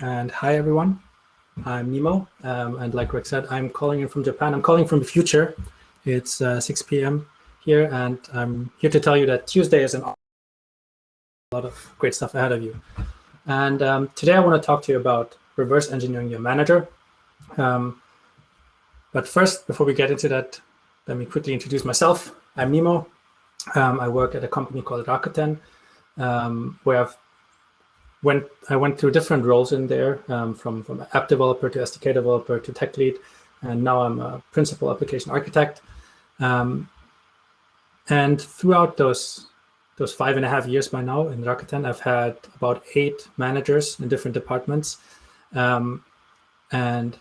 And hi, everyone. I'm Nemo. And like Rick said, I'm calling in from Japan. I'm calling from the future. It's 6 p.m. here, and I'm here to tell you that Tuesday is a lot of great stuff ahead of you. And today I want to talk to you about reverse engineering your manager. But first, before we get into that, let me quickly introduce myself. I'm Nemo. I work at a company called Rakuten, where I went through different roles in there, from app developer to SDK developer to tech lead, and now I'm a principal application architect. And throughout those 5.5 years by now in Rakuten, I've had about 8 managers in different departments. And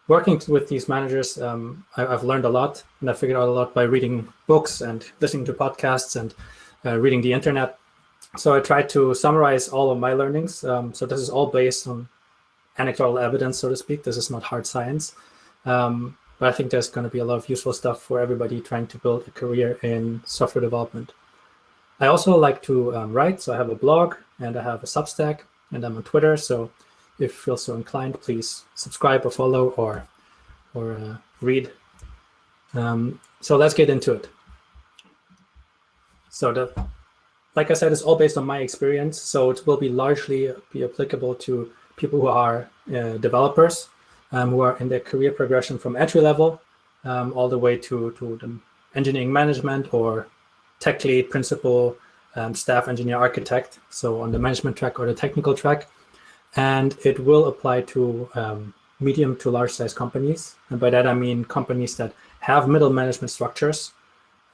working with these managers, I've learned a lot, and I figured out a lot by reading books and listening to podcasts and reading the internet. So I tried to summarize all of my learnings. So this is all based on anecdotal evidence, so to speak. This is not hard science. But I think there's going to be a lot of useful stuff for everybody trying to build a career in software development. I also like to write. So I have a blog and I have a Substack, and I'm on Twitter. So if you feel so inclined, please subscribe or follow or read. So let's get into it. So like I said, it's all based on my experience. So it will largely be applicable to people who are developers, who are in their career progression from entry level all the way to the engineering management or tech lead, principal, staff engineer, architect. So on the management track or the technical track. And it will apply to medium to large size companies. And by that, I mean companies that have middle management structures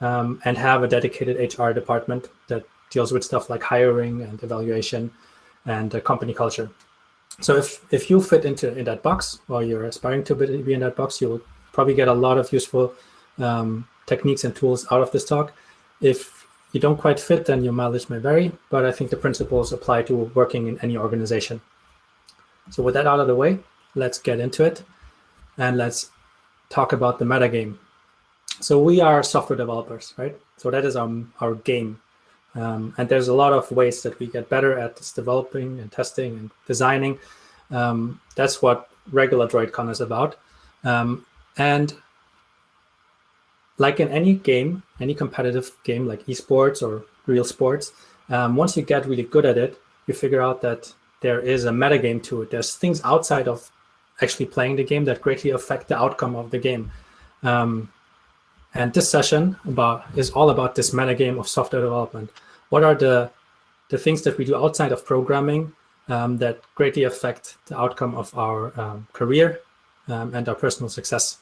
and have a dedicated HR department that deals with stuff like hiring and evaluation and company culture. So if you fit in that box, or you're aspiring to be in that box, you'll probably get a lot of useful techniques and tools out of this talk. If you don't quite fit, then your mileage may vary, but I think the principles apply to working in any organization. So with that out of the way, let's get into it, and let's talk about the metagame. So we are software developers, right? So that is our game. And there's a lot of ways that we get better at this developing and testing and designing. That's what regular DroidCon is about. And like in any game, any competitive game like esports or real sports, once you get really good at it, you figure out that there is a metagame to it. There's things outside of actually playing the game that greatly affect the outcome of the game. And this session is all about this metagame of software development. What are the things that we do outside of programming that greatly affect the outcome of our career and our personal success?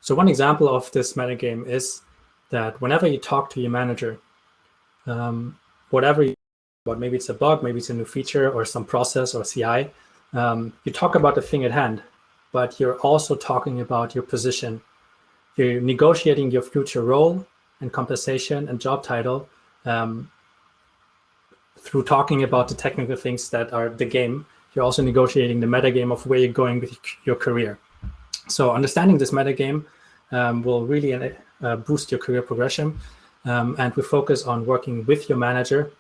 So one example of this metagame is that whenever you talk to your manager, whatever maybe it's a bug, maybe it's a new feature or some process or CI, you talk about the thing at hand, but you're also talking about your position. You're negotiating your future role and compensation and job title through talking about the technical things that are the game. You're also negotiating the metagame of where you're going with your career. So understanding this metagame will really boost your career progression. And we focus on working with your manager,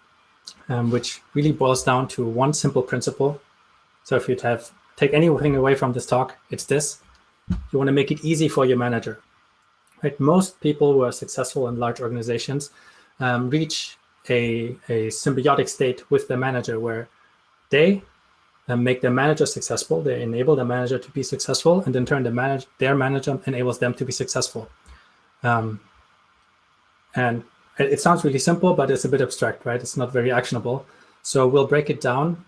which really boils down to one simple principle. So if you take anything away from this talk, it's this. You want to make it easy for your manager. Right? Most people who are successful in large organizations reach a symbiotic state with the manager where they make their manager successful. They enable the manager to be successful, and in turn, their manager enables them to be successful. And it sounds really simple, but it's a bit abstract, right? It's not very actionable. So we'll break it down.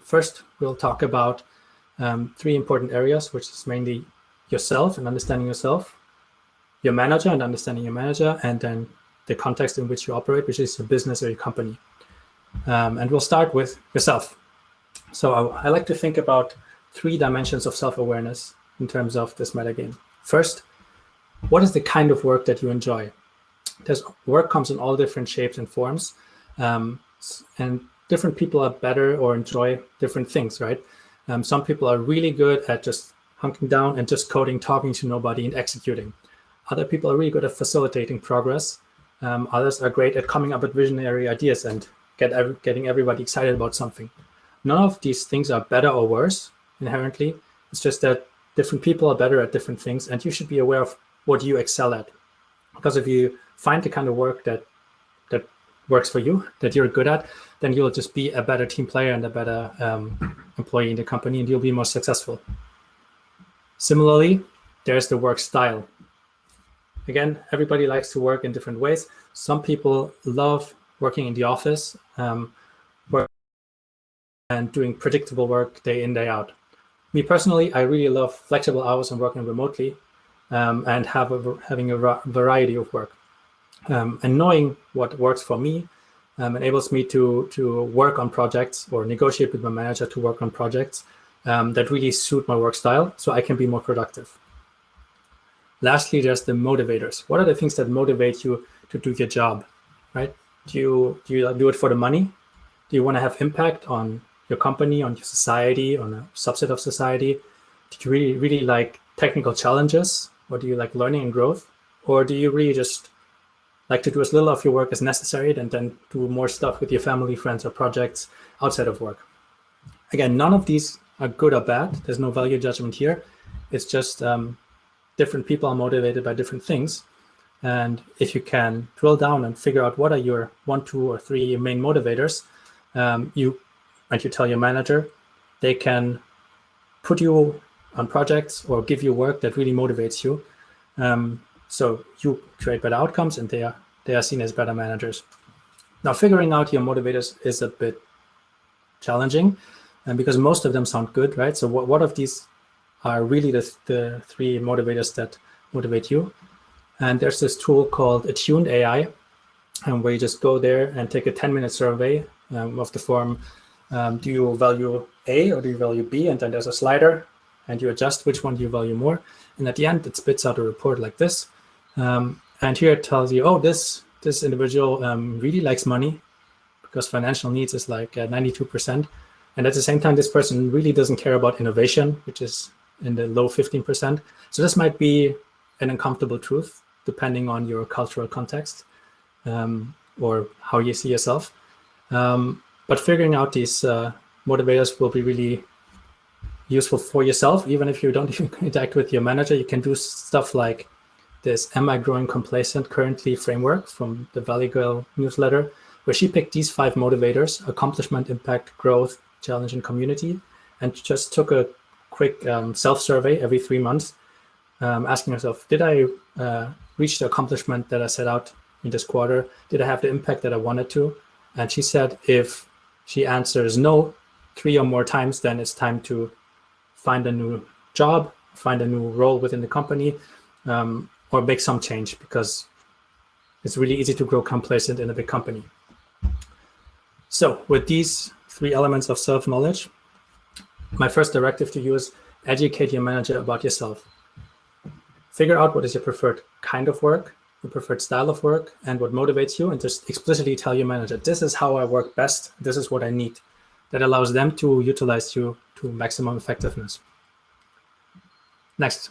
First, we'll talk about 3 important areas, which is mainly yourself and understanding yourself, your manager and understanding your manager, and then the context in which you operate, which is your business or your company. And we'll start with yourself. So I like to think about 3 dimensions of self-awareness in terms of this metagame. First, what is the kind of work that you enjoy? Work comes in all different shapes and forms, and different people are better or enjoy different things, right? Some people are really good at just hunking down and just coding, talking to nobody and executing. Other people are really good at facilitating progress. Others are great at coming up with visionary ideas and getting everybody excited about something. None of these things are better or worse inherently. It's just that different people are better at different things, and you should be aware of what you excel at. Because if you find the kind of work that works for you, that you're good at, then you'll just be a better team player and a better employee in the company, and you'll be more successful. Similarly, there's the work style. Again, everybody likes to work in different ways. Some people love working in the office, and doing predictable work day in, day out. Me personally, I really love flexible hours and working remotely, and having a variety of work. And knowing what works for me enables me to work on projects or negotiate with my manager to work on projects that really suit my work style, so I can be more productive. Lastly, there's the motivators. What are the things that motivate you to do your job, right? Do you do it for the money? Do you want to have impact on your company, on your society, on a subset of society? Do you really like technical challenges? Or do you like learning and growth? Or do you really just like to do as little of your work as necessary and then do more stuff with your family, friends, or projects outside of work? Again, none of these are good or bad. There's no value judgment here. It's just different people are motivated by different things. And if you can drill down and figure out what are your 1, 2, or 3 main motivators, you tell your manager, they can put you on projects or give you work that really motivates you. So you create better outcomes, and they are seen as better managers. Now, figuring out your motivators is a bit challenging, and because most of them sound good, right? So what of these are really the 3 motivators that motivate you? And there's this tool called Attuned AI, where you just go there and take a 10-minute survey of the form, do you value A or do you value B? And then there's a slider, and you adjust which one do you value more. And at the end, it spits out a report like this. And here it tells you, oh, this individual really likes money because financial needs is like 92%. And at the same time, this person really doesn't care about innovation, which is in the low 15%. So this might be an uncomfortable truth, depending on your cultural context or how you see yourself. But figuring out these motivators will be really useful for yourself. Even if you don't even interact with your manager, you can do stuff like this Am I Growing Complacent Currently framework from the Valley Girl newsletter, where she picked these 5 motivators: accomplishment, impact, growth, challenge, and community, and just took a quick self-survey every 3 months, asking herself, did I reach the accomplishment that I set out in this quarter? Did I have the impact that I wanted to? And she said if she answers no 3 or more times, then it's time to find a new job, find a new role within the company, or make some change, because it's really easy to grow complacent in a big company. So with these 3 elements of self-knowledge, my first directive to you is educate your manager about yourself. Figure out what is your preferred kind of work, your preferred style of work, and what motivates you, and just explicitly tell your manager, this is how I work best, this is what I need. That allows them to utilize you to maximum effectiveness. Next,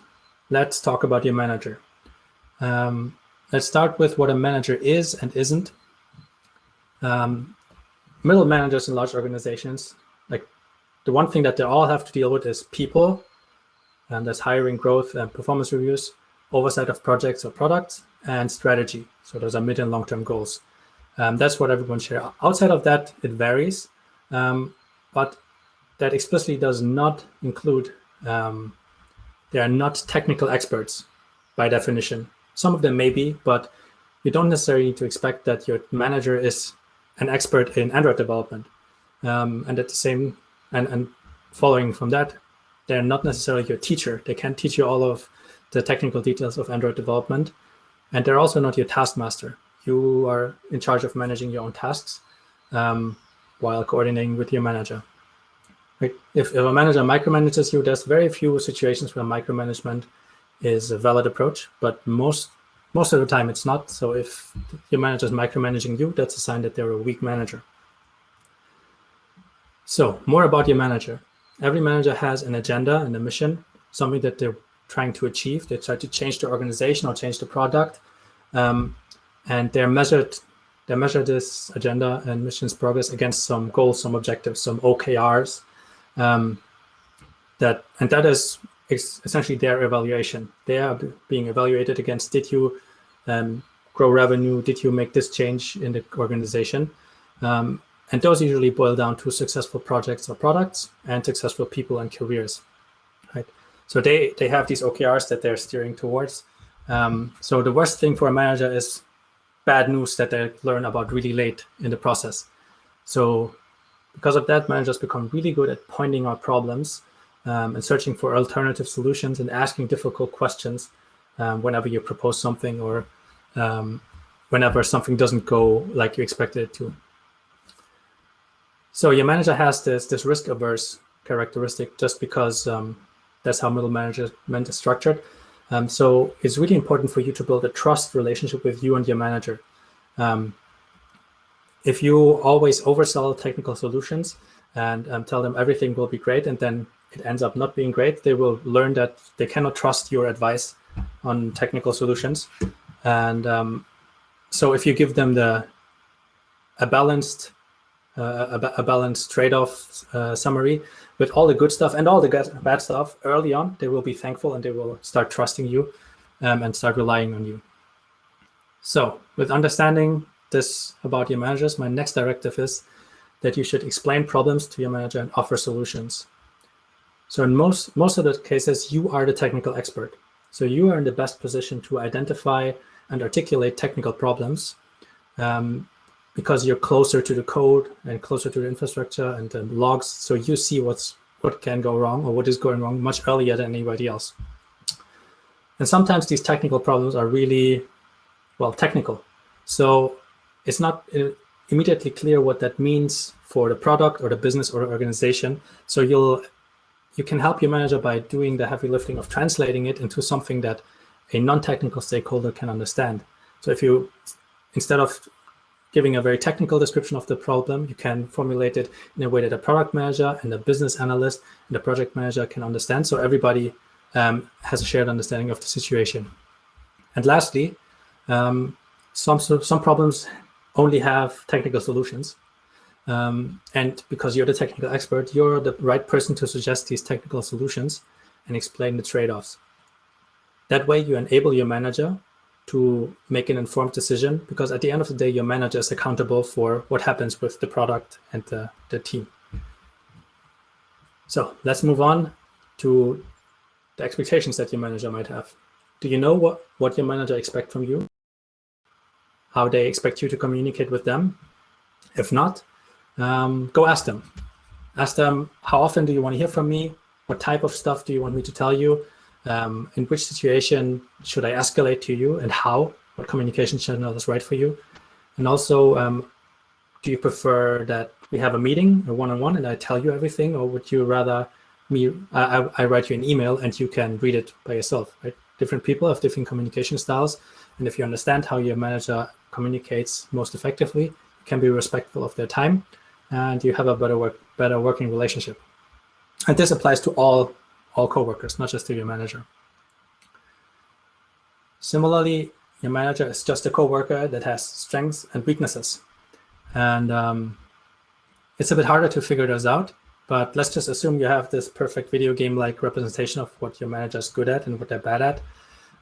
let's talk about your manager. Let's start with what a manager is and isn't. Middle managers in large organizations, like the one thing that they all have to deal with is people, and that's hiring, growth, and performance reviews, oversight of projects or products, and strategy. So those are mid and long-term goals. That's what everyone shares. Outside of that, it varies, but that explicitly does not include, they are not technical experts by definition. Some of them may be, but you don't necessarily need to expect that your manager is an expert in Android development. And at the same, and following from that, they're not necessarily your teacher. They can't teach you all of the technical details of Android development. And they're also not your taskmaster. You are in charge of managing your own tasks while coordinating with your manager. Like if a manager micromanages you, there's very few situations where micromanagement is a valid approach, but most of the time it's not. So if your manager is micromanaging you, that's a sign that they're a weak manager. So more about your manager. Every manager has an agenda and a mission, something that they're trying to achieve. They try to change the organization or change the product. And they're measured They measure this agenda and mission's progress against some goals, some objectives, some OKRs. That is essentially their evaluation. They are being evaluated against, did you grow revenue? Did you make this change in the organization? And those usually boil down to successful projects or products and successful people and careers, right? So they have these OKRs that they're steering towards. So the worst thing for a manager is bad news that they learn about really late in the process. So because of that, managers become really good at pointing out problems and searching for alternative solutions and asking difficult questions whenever you propose something or whenever something doesn't go like you expected it to. So your manager has this risk-averse characteristic just because that's how middle management is structured. So it's really important for you to build a trust relationship with you and your manager. If you always oversell technical solutions and tell them everything will be great and then it ends up not being great, they will learn that they cannot trust your advice on technical solutions. And so if you give them a balanced trade-off summary with all the good stuff and all the bad stuff early on, they will be thankful and they will start trusting you and start relying on you. So with understanding this about your managers, my next directive is that you should explain problems to your manager and offer solutions. So in most of the cases, you are the technical expert. So you are in the best position to identify and articulate technical problems because you're closer to the code and closer to the infrastructure and the logs. So you see what can go wrong or what is going wrong much earlier than anybody else. And sometimes these technical problems are really, well, technical. So it's not immediately clear what that means for the product or the business or the organization. So you can help your manager by doing the heavy lifting of translating it into something that a non-technical stakeholder can understand. So if you, instead of giving a very technical description of the problem, you can formulate it in a way that a product manager and a business analyst and the project manager can understand. So everybody has a shared understanding of the situation. And lastly, some problems only have technical solutions. And because you're the technical expert, you're the right person to suggest these technical solutions and explain the trade-offs. That way you enable your manager to make an informed decision, because at the end of the day, your manager is accountable for what happens with the product and the team. So let's move on to the expectations that your manager might have. Do you know what your manager expects from you? How they expect you to communicate with them? If not, go ask them. Ask them, how often do you want to hear from me? What type of stuff do you want me to tell you? In which situation should I escalate to you and how? What communication channel is right for you? And also, do you prefer that we have a meeting, a one-on-one, and I tell you everything? Or would you rather I write you an email and you can read it by yourself, right? Different people have different communication styles. And if you understand how your manager communicates most effectively, you can be respectful of their time and you have a better working relationship. And this applies to all coworkers, not just to your manager. Similarly, your manager is just a coworker that has strengths and weaknesses. And it's a bit harder to figure those out, but let's just assume you have this perfect video game-like representation of what your manager is good at and what they're bad at.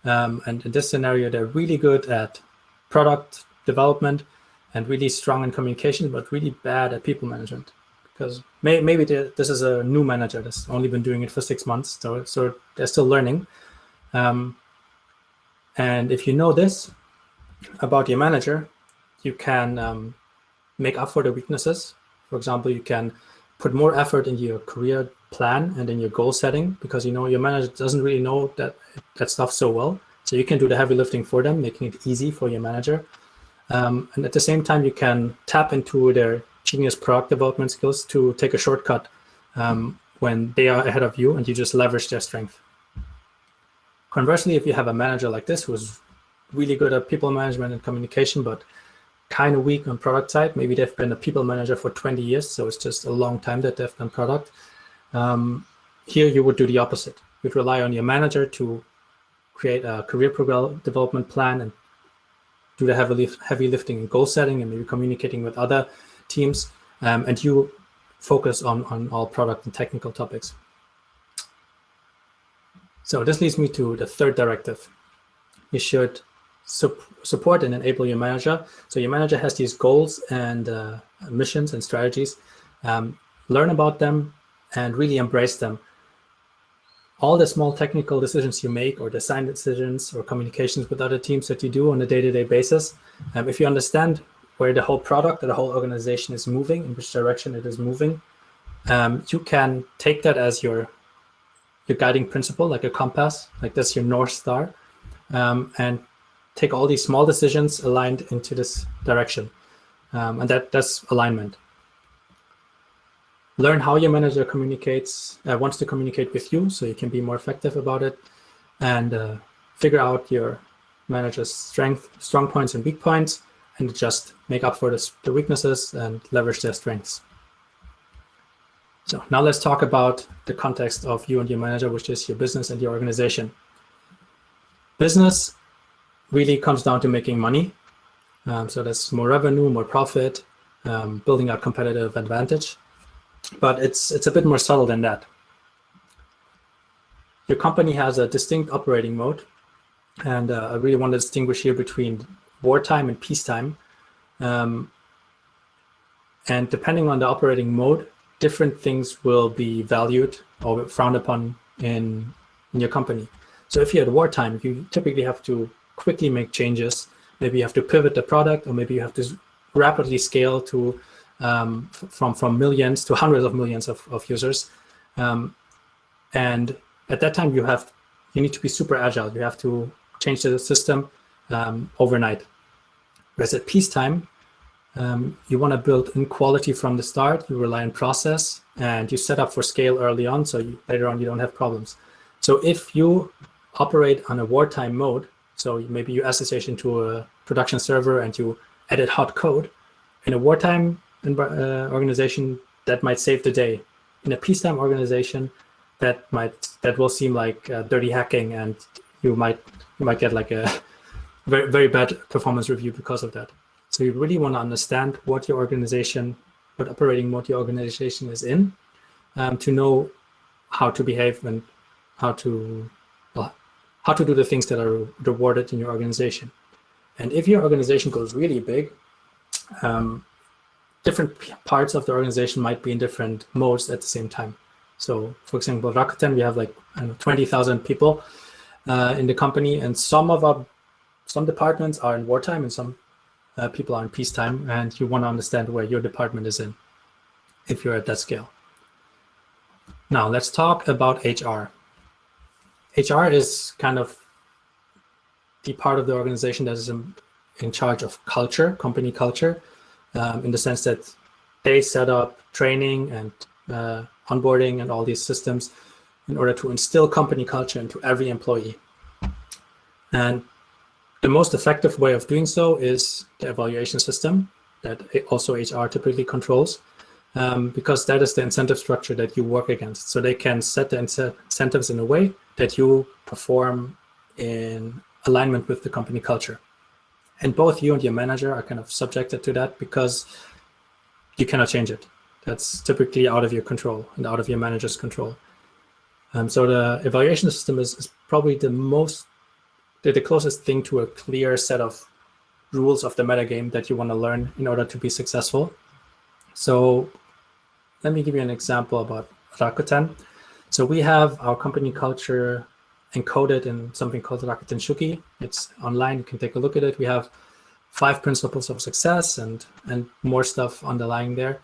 And in this scenario, they're really good at product development and really strong in communication, but really bad at people management. Because maybe this is a new manager that's only been doing it for 6 months, so they're still learning. And if you know this about your manager, you can make up for the weaknesses. For example, you can put more effort in your career plan and in your goal setting, because you know your manager doesn't really know that stuff so well. So you can do the heavy lifting for them, making it easy for your manager. And at the same time, you can tap into their genius product development skills to take a shortcut when they are ahead of you and you just leverage their strength. Conversely, if you have a manager like this who's really good at people management and communication, but kind of weak on product side, maybe they've been a people manager for 20 years, so it's just a long time that they've done product. Here you would do the opposite. You'd rely on your manager to create a career development plan and do the heavy lifting and goal setting and maybe communicating with other teams, and you focus on all product and technical topics. So this leads me to the third directive. You should support and enable your manager. So your manager has these goals and missions and strategies. Learn about them and really embrace them. All the small technical decisions you make, or design decisions, or communications with other teams that you do on a day-to-day basis, if you understand where the whole product or the whole organization is moving, in which direction it is moving, you can take that as your guiding principle, like a compass, like that's your North Star, and take all these small decisions aligned into this direction. And that's alignment. Learn how your manager wants to communicate with you, so you can be more effective about it, and figure out your manager's strong points and weak points, and just make up for the weaknesses and leverage their strengths. So now let's talk about the context of you and your manager, which is your business and your organization. Business really comes down to making money. So that's more revenue, more profit, building out competitive advantage. But it's a bit more subtle than that. Your company has a distinct operating mode, and I really want to distinguish here between wartime and peacetime. And depending on the operating mode, different things will be valued or frowned upon in your company. So if you're at wartime, you typically have to quickly make changes. Maybe you have to pivot the product, or maybe you have to rapidly scale to from millions to hundreds of millions of users. And at that time, you need to be super agile. You have to change the system overnight. Whereas at peacetime, you want to build in quality from the start. You rely on process, and you set up for scale early on, so later on you don't have problems. So if you operate on a wartime mode, so maybe you SSH into a production server and you edit hot code, in a wartime organization, that might save the day. In a peacetime organization, that will seem like dirty hacking, and you might get like a very, very bad performance review because of that. So you really want to understand what operating mode your organization is in, to know how to behave and how to do the things that are rewarded in your organization. And if your organization goes really big, different parts of the organization might be in different modes at the same time. So, for example, Rakuten, we have like 20,000 people in the company, and some departments are in wartime and some people are in peacetime, and you want to understand where your department is in if you're at that scale. Now, let's talk about HR. HR is kind of the part of the organization that is in charge of culture, company culture, in the sense that they set up training and onboarding and all these systems in order to instill company culture into every employee. And the most effective way of doing so is the evaluation system that also HR typically controls, because that is the incentive structure that you work against. So they can set the incentives in a way that you perform in alignment with the company culture. And both you and your manager are kind of subjected to that because you cannot change it. That's typically out of your control and out of your manager's control. So the evaluation system is probably the closest thing to a clear set of rules of the metagame that you want to learn in order to be successful. So let me give you an example about Rakuten. So we have our company culture encoded in something called Rakuten Shuki. It's online, you can take a look at it. We have 5 principles of success and more stuff underlying there.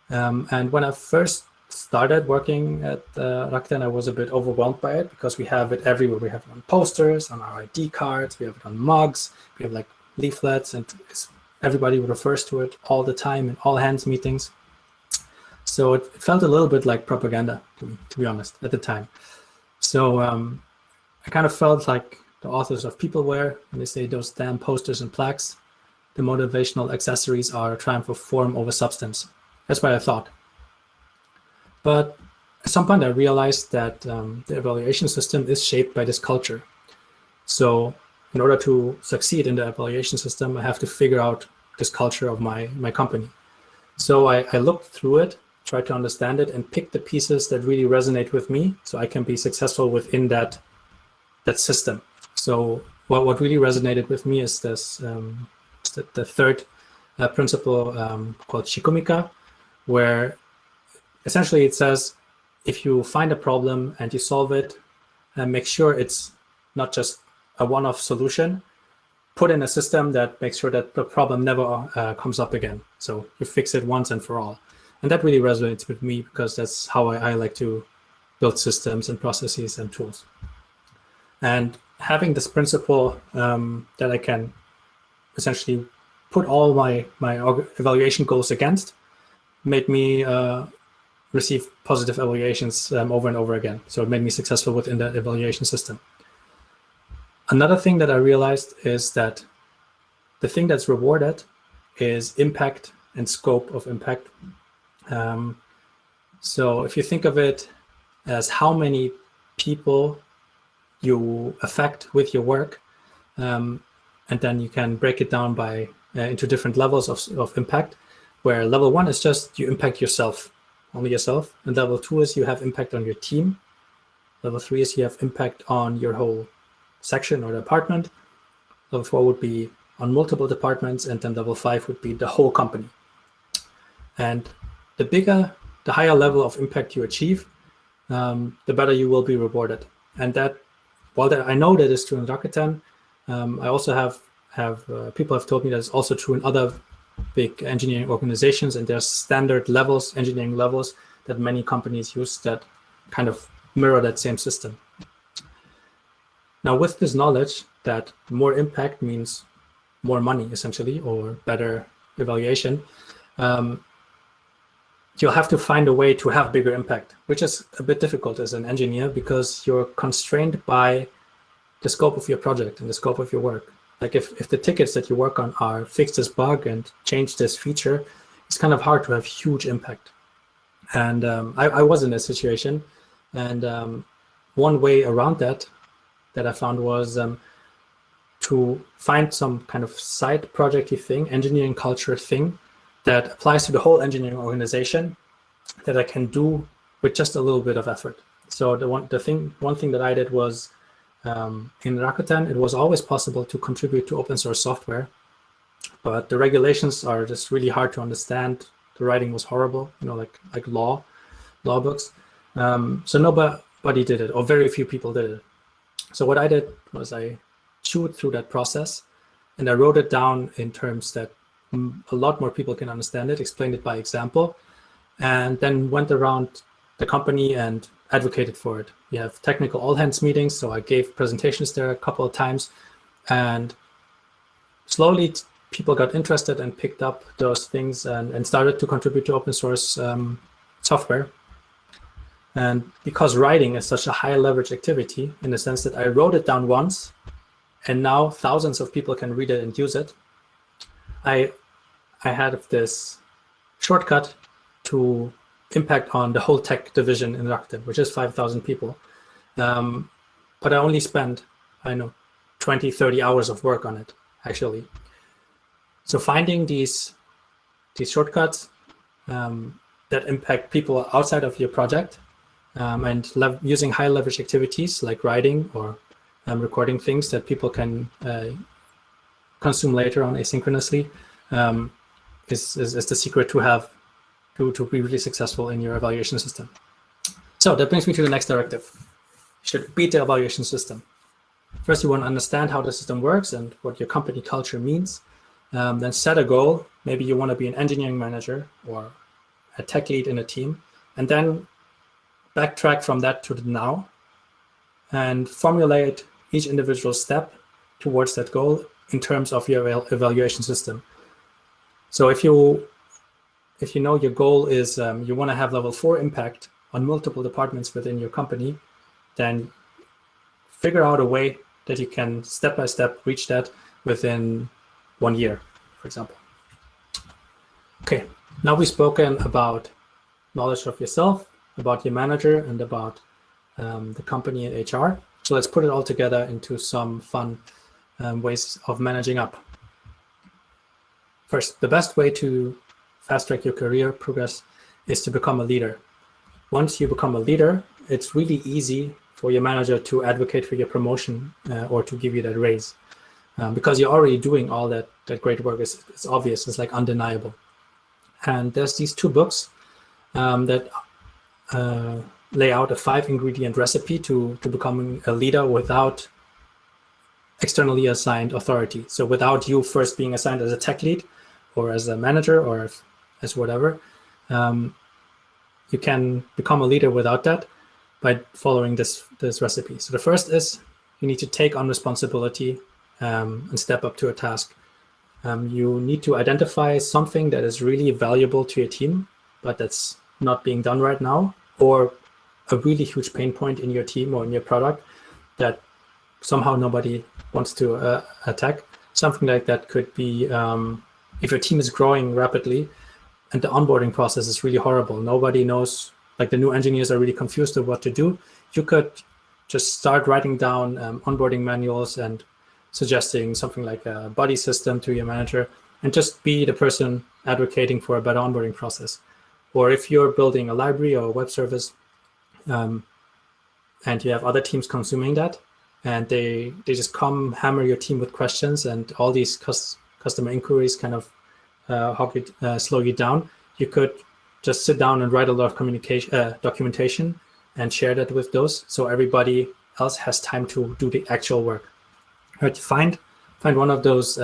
And when I first started working at Rakuten, I was a bit overwhelmed by it because we have it everywhere. We have it on posters, on our ID cards, we have it on mugs, we have like leaflets, and everybody refers to it all the time in all hands meetings. So it felt a little bit like propaganda to be honest, at the time. So I kind of felt like the authors of Peopleware, when they say those damn posters and plaques, the motivational accessories are a triumph of form over substance. That's what I thought. But at some point I realized that the evaluation system is shaped by this culture. So in order to succeed in the evaluation system, I have to figure out this culture of my company. So I looked through it, tried to understand it, and picked the pieces that really resonate with me, so I can be successful within that system. So what really resonated with me is this the third principle called Shikumika, where essentially it says, if you find a problem and you solve it, make sure it's not just a one-off solution. Put in a system that makes sure that the problem never comes up again. So you fix it once and for all. And that really resonates with me, because that's how I like to build systems and processes and tools. And having this principle that I can essentially put all my evaluation goals against made me receive positive evaluations over and over again. So it made me successful within that evaluation system. Another thing that I realized is that the thing that's rewarded is impact and scope of impact. So if you think of it as how many people you affect with your work, and then you can break it down by into different levels of impact, where level 1 is just you impact yourself, only yourself, and level 2 is you have impact on your team. Level 3 is you have impact on your whole section or department. Level 4 would be on multiple departments, and then level 5 would be the whole company. And the higher level of impact you achieve, the better you will be rewarded. And that, while I know that is true in Rakuten, I also have people have told me that it's also true in other big engineering organizations, and there's standard levels, engineering levels, that many companies use that kind of mirror that same system. Now, with this knowledge that more impact means more money, essentially, or better evaluation, you'll have to find a way to have bigger impact, which is a bit difficult as an engineer, because you're constrained by the scope of your project and the scope of your work. Like if the tickets that you work on are fix this bug and change this feature, it's kind of hard to have huge impact. And I was in a situation, and one way around that I found was to find some kind of side projecty thing, engineering culture thing, that applies to the whole engineering organization, that I can do with just a little bit of effort. So one thing that I did was, in Rakuten, it was always possible to contribute to open source software, but the regulations are just really hard to understand. The writing was horrible, like law books. So nobody did it, or very few people did it. So what I did was I chewed through that process, and I wrote it down in terms that a lot more people can understand it, explained it by example, and then went around the company and advocated for it. We have technical all-hands meetings, so I gave presentations there a couple of times, and slowly people got interested and picked up those things and started to contribute to open source software. And because writing is such a high leverage activity, in the sense that I wrote it down once, and now thousands of people can read it and use it, I had this shortcut to impact on the whole tech division in Rakuten, which is 5,000 people. But I only spent, 20, 30 hours of work on it, actually. So finding these shortcuts that impact people outside of your project, and using high leverage activities like writing or recording things that people can consume later on asynchronously, is the secret to be really successful in your evaluation system. So that brings me to the next directive. You should beat the evaluation system. First, you want to understand how the system works and what your company culture means. Then set a goal. Maybe you want to be an engineering manager or a tech lead in a team, and then backtrack from that to the now and formulate each individual step towards that goal in terms of your evaluation system. So if you know your goal is you want to have level 4 impact on multiple departments within your company, then figure out a way that you can step by step reach that within 1 year, for example. Okay, now we've spoken about knowledge of yourself, about your manager, and about the company and HR. So let's put it all together into some fun ways of managing up. First, the best way to fast track your career progress is to become a leader. Once you become a leader, it's really easy for your manager to advocate for your promotion or to give you that raise. Because you're already doing all that great work. It's obvious, it's like undeniable. And there's these 2 books that lay out a 5-ingredient recipe to becoming a leader without externally assigned authority. So without you first being assigned as a tech lead or as a manager or as whatever, you can become a leader without that by following this recipe. So the first is you need to take on responsibility and step up to a task. You need to identify something that is really valuable to your team, but that's not being done right now, or a really huge pain point in your team or in your product that somehow nobody wants to attack. Something like that could be if your team is growing rapidly and the onboarding process is really horrible. Nobody knows, like the new engineers are really confused of what to do. You could just start writing down onboarding manuals and suggesting something like a buddy system to your manager and just be the person advocating for a better onboarding process. Or if you're building a library or a web service and you have other teams consuming that and they just come hammer your team with questions and all these customer inquiries kind of slow you down, you could just sit down and write a lot of documentation and share that with those so everybody else has time to do the actual work. Right, find one of those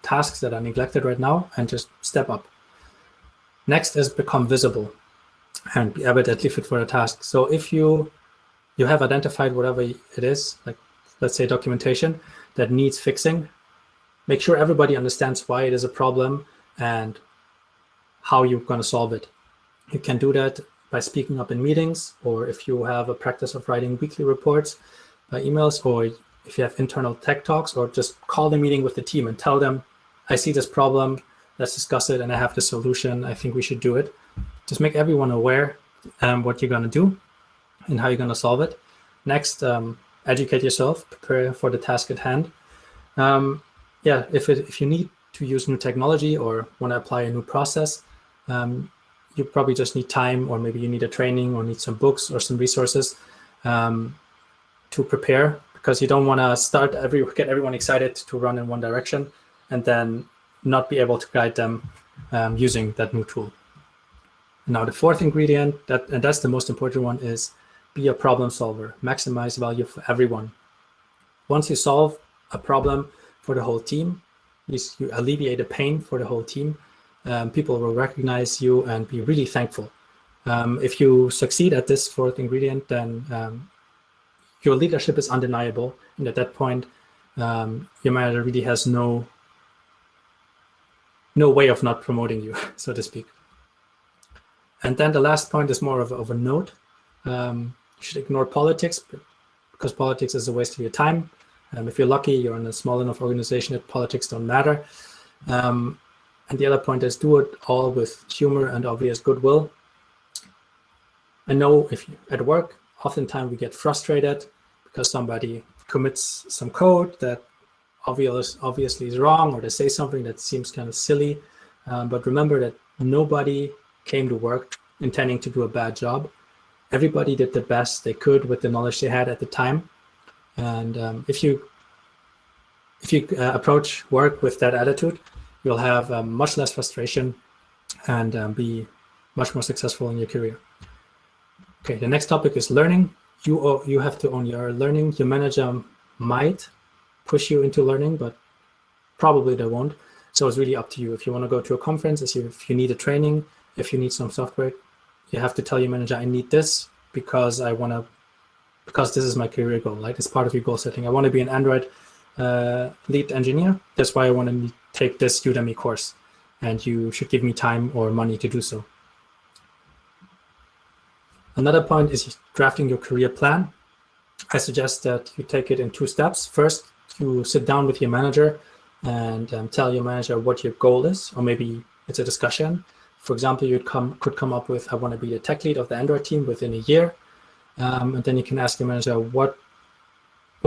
tasks that are neglected right now and just step up. Next is become visible and be evidently fit for the task. So if you have identified whatever it is, like let's say documentation that needs fixing, make sure everybody understands why it is a problem and how you're going to solve it. You can do that by speaking up in meetings, or if you have a practice of writing weekly reports by emails, or if you have internal tech talks, or just call the meeting with the team and tell them, I see this problem, let's discuss it, and I have the solution, I think we should do it. Just make everyone aware what you're going to do and how you're going to solve it. Next, educate yourself, prepare for the task at hand. If you need to use new technology or want to apply a new process, you probably just need time, or maybe you need a training or need some books or some resources to prepare, because you don't want to get everyone excited to run in one direction and then not be able to guide them using that new tool. Now, the 4th ingredient, and that's the most important one, is be a problem solver. Maximize value for everyone. Once you solve a problem for the whole team, you alleviate a pain for the whole team, people will recognize you and be really thankful. If you succeed at this 4th ingredient, then your leadership is undeniable. And at that point, your manager really has no way of not promoting you, so to speak. And then the last point is more of a note. You should ignore politics, because politics is a waste of your time. If you're lucky, you're in a small enough organization that politics don't matter. And the other point is do it all with humor and obvious goodwill. I know at work, oftentimes we get frustrated because somebody commits some code that obviously is wrong, or they say something that seems kind of silly. But remember that nobody came to work intending to do a bad job. Everybody did the best they could with the knowledge they had at the time. And if you approach work with that attitude, you'll have much less frustration and be much more successful in your career. Okay, the next topic is learning. You have to own your learning. Your manager might push you into learning, but probably they won't. So it's really up to you. If you want to go to a conference, if you need a training, if you need some software, you have to tell your manager, I need this because this is my career goal. Like, it's part of your goal setting. I want to be an Android lead engineer. That's why I want to take this Udemy course, and you should give me time or money to do so. Another point is drafting your career plan. I suggest that you take it in 2 steps. First, you sit down with your manager and tell your manager what your goal is, or maybe it's a discussion. For example, you could come up with, I want to be the tech lead of the Android team within a year. And then you can ask your manager, what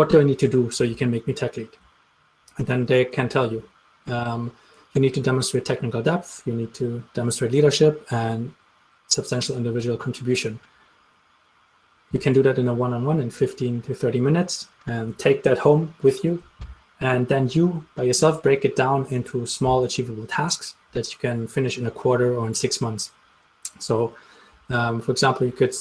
do I need to do so you can make me tech lead? And then they can tell you, you need to demonstrate technical depth, you need to demonstrate leadership and substantial individual contribution. You can do that in a one-on-one in 15 to 30 minutes and take that home with you. And then you, by yourself, break it down into small achievable tasks that you can finish in a quarter or in 6 months. So, for example, you could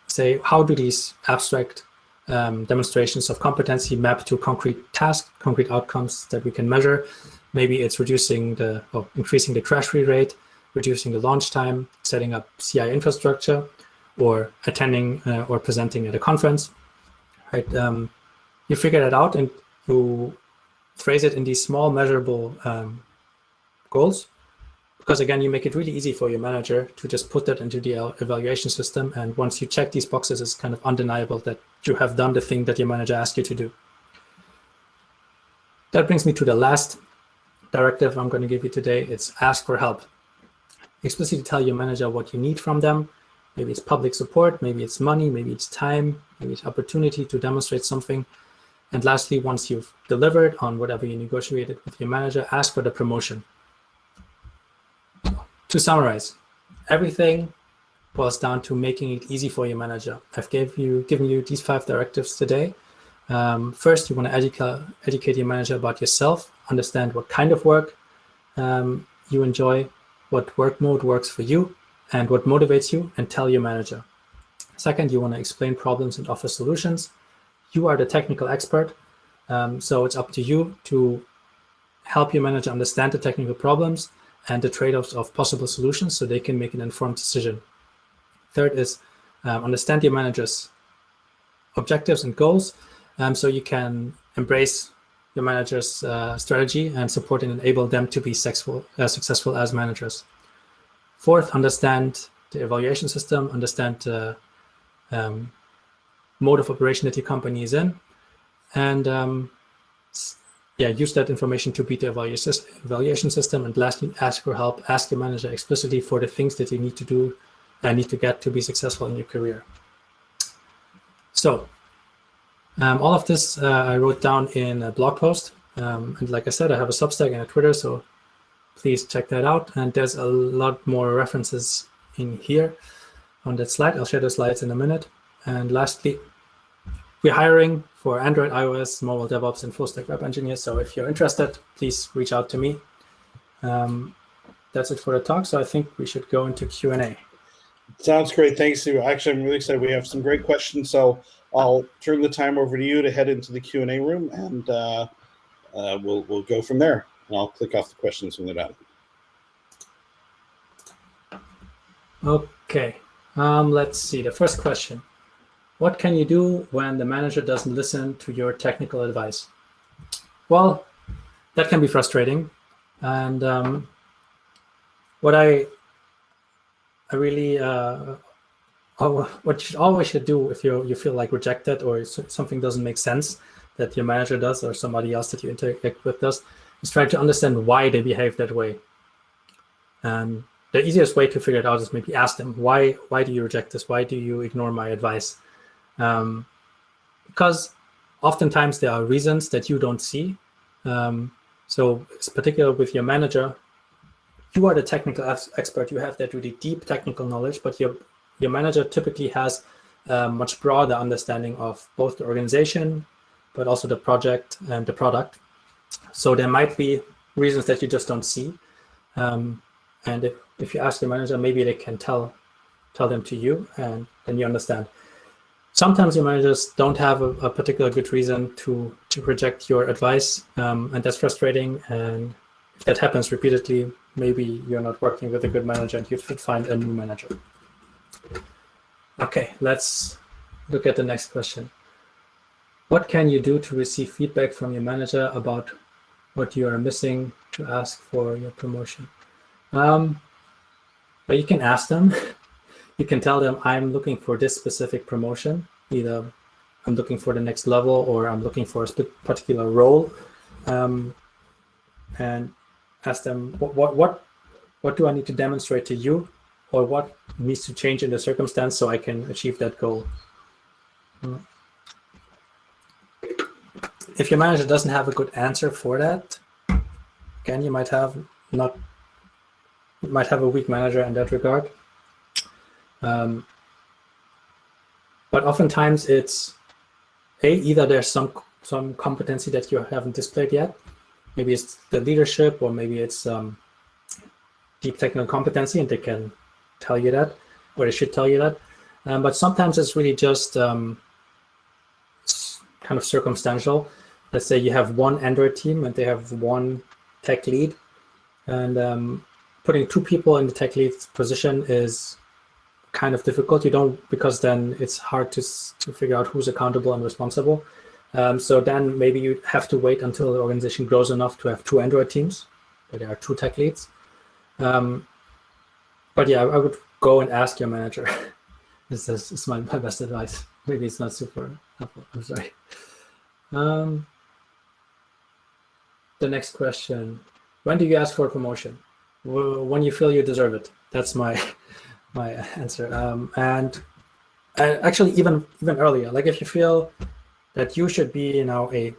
say, how do these abstract demonstrations of competency map to concrete tasks, concrete outcomes that we can measure? Maybe it's increasing the crash-free rate, reducing the launch time, setting up CI infrastructure, or attending or presenting at a conference. Right? You figure that out and you phrase it in these small measurable goals, because again, you make it really easy for your manager to just put that into the evaluation system. And once you check these boxes, it's kind of undeniable that you have done the thing that your manager asked you to do. That brings me to the last directive I'm going to give you today. It's ask for help. Explicitly tell your manager what you need from them. Maybe it's public support, maybe it's money, maybe it's time, maybe it's opportunity to demonstrate something. And lastly, once you've delivered on whatever you negotiated with your manager, ask for the promotion. To summarize, everything boils down to making it easy for your manager. I've given you these 5 directives today. First, you want to educate your manager about yourself, understand what kind of work you enjoy, what work mode works for you, and what motivates you, and tell your manager. Second, you want to explain problems and offer solutions. You are the technical expert, so it's up to you to help your manager understand the technical problems and the trade-offs of possible solutions so they can make an informed decision. Third is understand your manager's objectives and goals, so you can embrace your manager's strategy and support and enable them to be successful as managers. Fourth, understand the evaluation system, understand the mode of operation that your company is in, and use that information to beat the evaluation system. And lastly, ask for help. Ask your manager explicitly for the things that you need to do and need to get to be successful in your career. So all of this I wrote down in a blog post. And like I said, I have a Substack and a Twitter, so please check that out. And there's a lot more references in here on that slide. I'll share the slides in a minute. And lastly, we're hiring for Android, iOS, mobile DevOps, and full stack web engineers. So if you're interested, please reach out to me. That's it for the talk. So I think we should go into Q&A. Sounds great. Thanks, Sue. Actually, I'm really excited. We have some great questions. So I'll turn the time over to you to head into the Q&A room, and we'll go from there. And I'll click off the questions when they're done. Okay. Let's see. The first question. What can you do when the manager doesn't listen to your technical advice? Well, that can be frustrating. And what I really, what you always should do if you feel like rejected or something doesn't make sense that your manager does or somebody else that you interact with does, is try to understand why they behave that way. And the easiest way to figure it out is maybe ask them, why do you reject this? Why do you ignore my advice? Because oftentimes there are reasons that you don't see. So it's particular with your manager, you are the technical expert. You have that really deep technical knowledge, but your manager typically has a much broader understanding of both the organization, but also the project and the product. So there might be reasons that you just don't see. And if you ask your manager, maybe they can tell them to you, and then you understand. Sometimes your managers don't have a particular good reason to reject your advice, and that's frustrating. And if that happens repeatedly, maybe you're not working with a good manager and you should find a new manager. Okay, let's look at the next question. What can you do to receive feedback from your manager about what you are missing to ask for your promotion? But you can ask them. You can tell them, I'm looking for this specific promotion. Either I'm looking for the next level or I'm looking for a particular role. And ask them, what do I need to demonstrate to you, or what needs to change in the circumstance so I can achieve that goal? if your manager doesn't have a good answer for that, again, you might have a weak manager in that regard. But oftentimes it's either there's some competency that you haven't displayed yet. Maybe it's the leadership, or maybe it's deep technical competency, and they can tell you that, or they should tell you that. But sometimes it's really just kind of circumstantial. Let's say you have one Android team and they have one tech lead, and putting two people in the tech lead position is kind of difficult. Because then it's hard to figure out who's accountable and responsible. So then maybe you have to wait until the organization grows enough to have two Android teams, where there are two tech leads. But yeah, I would go and ask your manager. This is my best advice. Maybe it's not super helpful. I'm sorry. The next question: when do you ask for a promotion? When you feel you deserve it. That's my answer. And actually, even earlier, like if you feel that you should be, a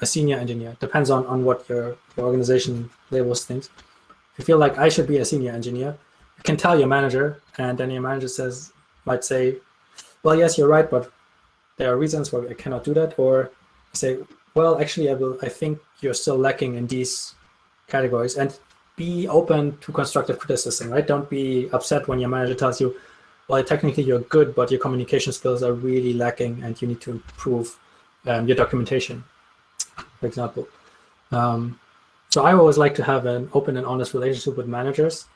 senior engineer. Depends on what your organization labels things. If you feel like I should be a senior engineer, you can tell your manager, and then your manager might say, well, yes, you're right, but there are reasons why I cannot do that. Or say, well, actually, I think you're still lacking in these categories. And be open to constructive criticism, right? Don't be upset when your manager tells you, well, technically you're good, but your communication skills are really lacking and you need to improve your documentation, for example. So I always like to have an open and honest relationship with managers.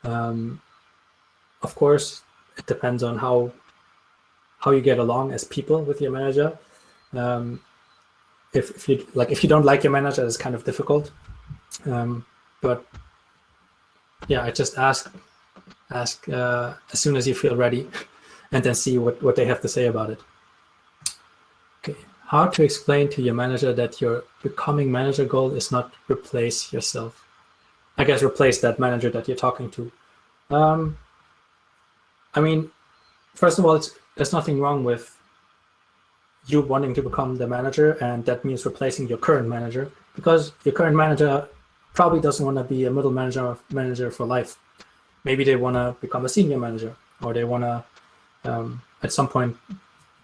Of course, it depends on how you get along as people with your manager. If you don't like your manager, it's kind of difficult. But yeah, I just ask as soon as you feel ready, and then see what they have to say about it. Okay, how to explain to your manager that your becoming manager goal is not replace yourself? I guess replace that manager that you're talking to. I mean, first of all, there's nothing wrong with you wanting to become the manager, and that means replacing your current manager, because your current manager probably doesn't want to be a middle manager for life. Maybe they want to become a senior manager, or they want to at some point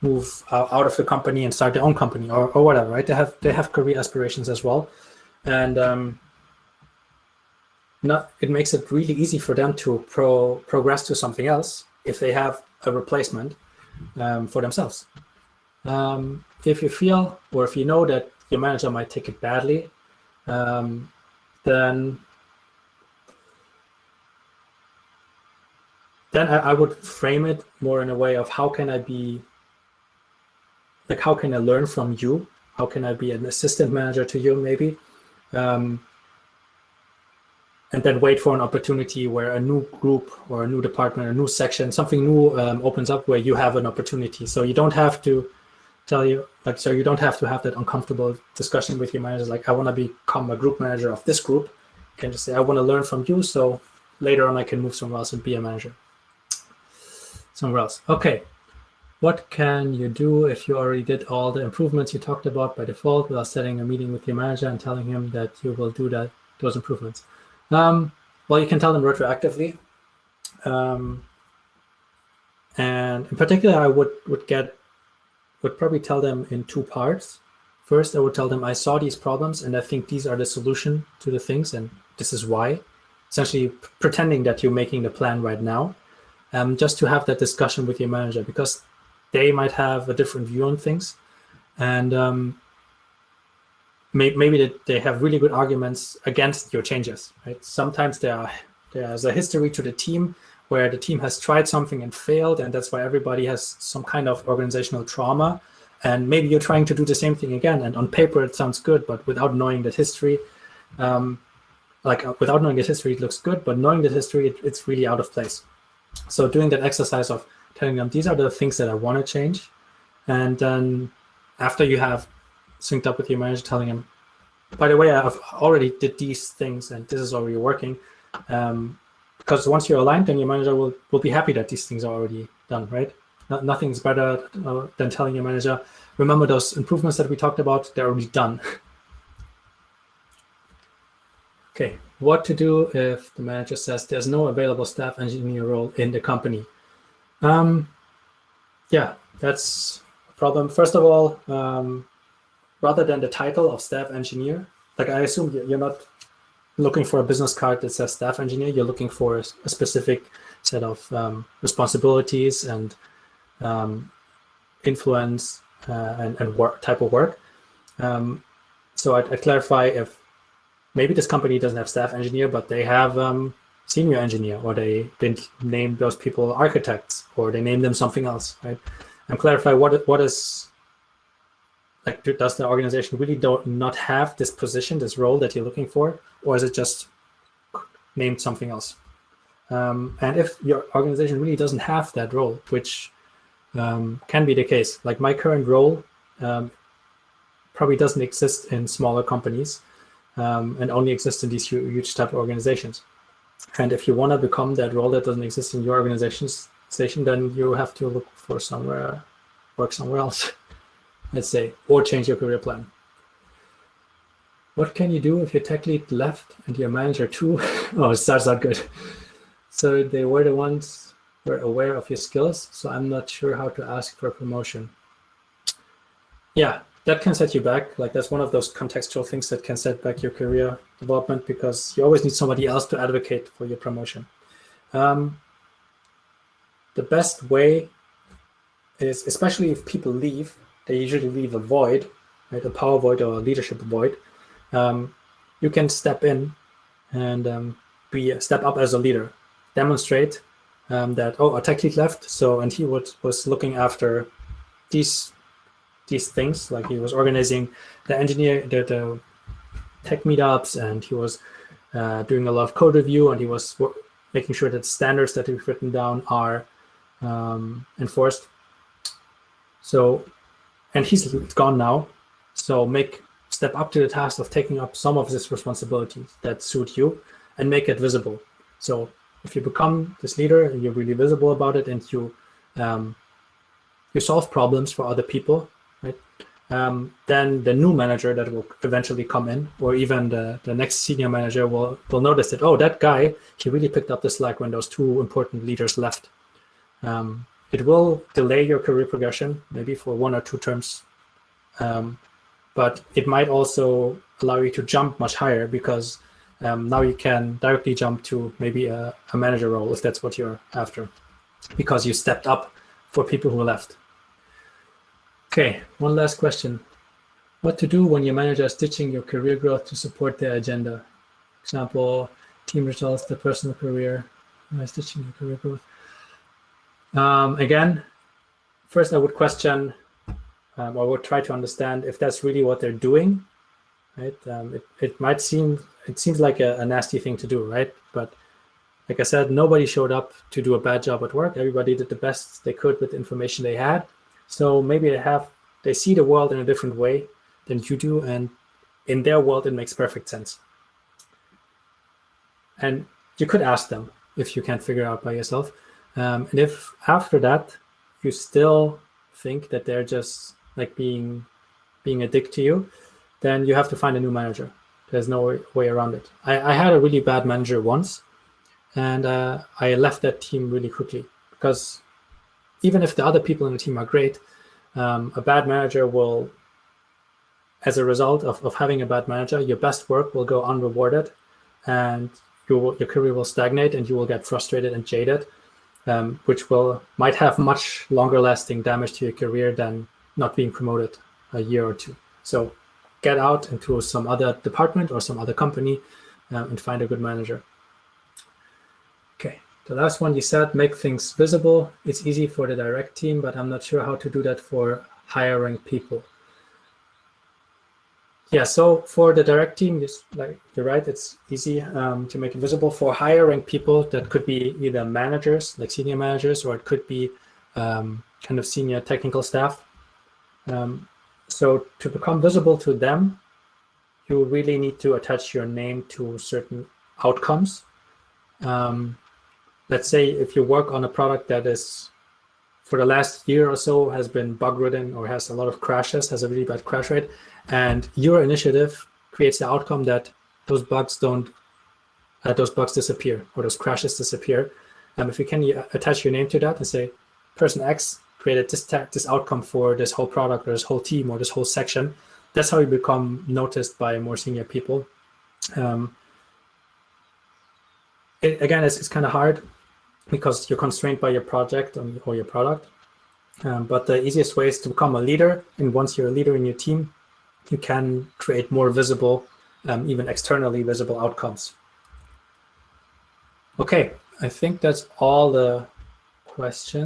move out of the company and start their own company, or whatever, right? They have career aspirations as well, and it makes it really easy for them to progress to something else if they have a replacement for themselves. If you feel, or if you know that your manager might take it badly, then I would frame it more in a way of how can I learn from you? How can I be an assistant manager to you, maybe? And then wait for an opportunity where a new group or a new department, a new section, something new opens up where you have an opportunity. So you don't have to you don't have to have that uncomfortable discussion with your manager, like, I want to become a group manager of this group. You can just say, I want to learn from you, so later on I can move somewhere else and be a manager somewhere else. Okay, what can you do if you already did all the improvements you talked about by default without setting a meeting with your manager and telling him that you will do those improvements? Well, you can tell them retroactively. And in particular, I would probably tell them in two parts. First, I would tell them, I saw these problems and I think these are the solution to the things, and this is why. Essentially pretending that you're making the plan right now, just to have that discussion with your manager, because they might have a different view on things. And maybe they have really good arguments against your changes, right? Sometimes there's a history to the team where the team has tried something and failed, and that's why everybody has some kind of organizational trauma. And maybe you're trying to do the same thing again, and on paper it sounds good, but without knowing that history, without knowing that history, it looks good, but knowing that history, it's really out of place. So doing that exercise of telling them, these are the things that I want to change. And then after you have synced up with your manager, telling him, by the way, I've already did these things and this is already working. Because once you're aligned, then your manager will be happy that these things are already done, right? Nothing's better than telling your manager, remember those improvements that we talked about, they're already done. Okay, what to do if the manager says there's no available staff engineer role in the company? Yeah, that's a problem. First of all, rather than the title of staff engineer, like I assume you're not looking for a business card that says staff engineer, you're looking for a specific set of responsibilities and influence and work type of work. So I'd clarify if maybe this company doesn't have staff engineer, but they have senior engineer, or they didn't name those people architects, or they name them something else, right? And clarify what is, like, does the organization really not have this position, this role that you're looking for, or is it just named something else? And if your organization really doesn't have that role, which can be the case, like my current role probably doesn't exist in smaller companies, and only exists in these huge type of organizations. And if you want to become that role that doesn't exist in your organization's station, then you have to look for work somewhere else, let's say, or change your career plan. What can you do if your tech lead left and your manager too? Oh, it starts out good. So they were the ones who were aware of your skills, so I'm not sure how to ask for a promotion. Yeah, that can set you back. Like, that's one of those contextual things that can set back your career development, because you always need somebody else to advocate for your promotion. The best way is, especially if people leave, they usually leave a void, right? A power void or a leadership void. You can step in and step up as a leader, demonstrate that, oh, a tech lead left, so, and he was looking after these things, like he was organizing the tech meetups, and he was doing a lot of code review, and he was making sure that standards that we've written down are enforced. So, and he's gone now, so step up to the task of taking up some of these responsibilities that suit you and make it visible. So if you become this leader and you're really visible about it, and you solve problems for other people, right? Then the new manager that will eventually come in, or even the next senior manager will notice that, oh, that guy, he really picked up the slack when those two important leaders left. It will delay your career progression, maybe for 1 or 2 terms, but it might also allow you to jump much higher, because now you can directly jump to maybe a manager role if that's what you're after, because you stepped up for people who left. Okay, one last question. What to do when your manager is ditching your career growth to support their agenda? For example, team results, the personal career, is ditching your career growth. Again, first I would question, I would try to understand if that's really what they're doing, right? It seems like a nasty thing to do, right? But like I said, nobody showed up to do a bad job at work. Everybody did the best they could with the information they had. So maybe they see the world in a different way than you do, and in their world, it makes perfect sense. And you could ask them if you can't figure out by yourself. And if after that, you still think that they're just like being a dick to you, then you have to find a new manager. There's no way around it. I had a really bad manager once, and I left that team really quickly, because even if the other people in the team are great, a bad manager will, as a result of having a bad manager, your best work will go unrewarded, and your career will stagnate, and you will get frustrated and jaded, which might have much longer lasting damage to your career than not being promoted a year or 2. So get out into some other department or some other company and find a good manager. Okay, the last one you said, make things visible. It's easy for the direct team, but I'm not sure how to do that for hiring people. Yeah, so for the direct team, you're right, it's easy to make it visible. For hiring people, that could be either managers, like senior managers, or it could be kind of senior technical staff. So to become visible to them, you really need to attach your name to certain outcomes. Let's say if you work on a product that is for the last year or so has been bug-ridden or has a lot of crashes, has a really bad crash rate. And your initiative creates the outcome that those bugs disappear or those crashes disappear. If you can attach your name to that and say, person X created this outcome for this whole product or this whole team or this whole section, that's how you become noticed by more senior people. Again, it's kind of hard because you're constrained by your project or your product. But the easiest way is to become a leader. And once you're a leader in your team, you can create more visible, even externally visible outcomes. Okay, I think that's all the questions.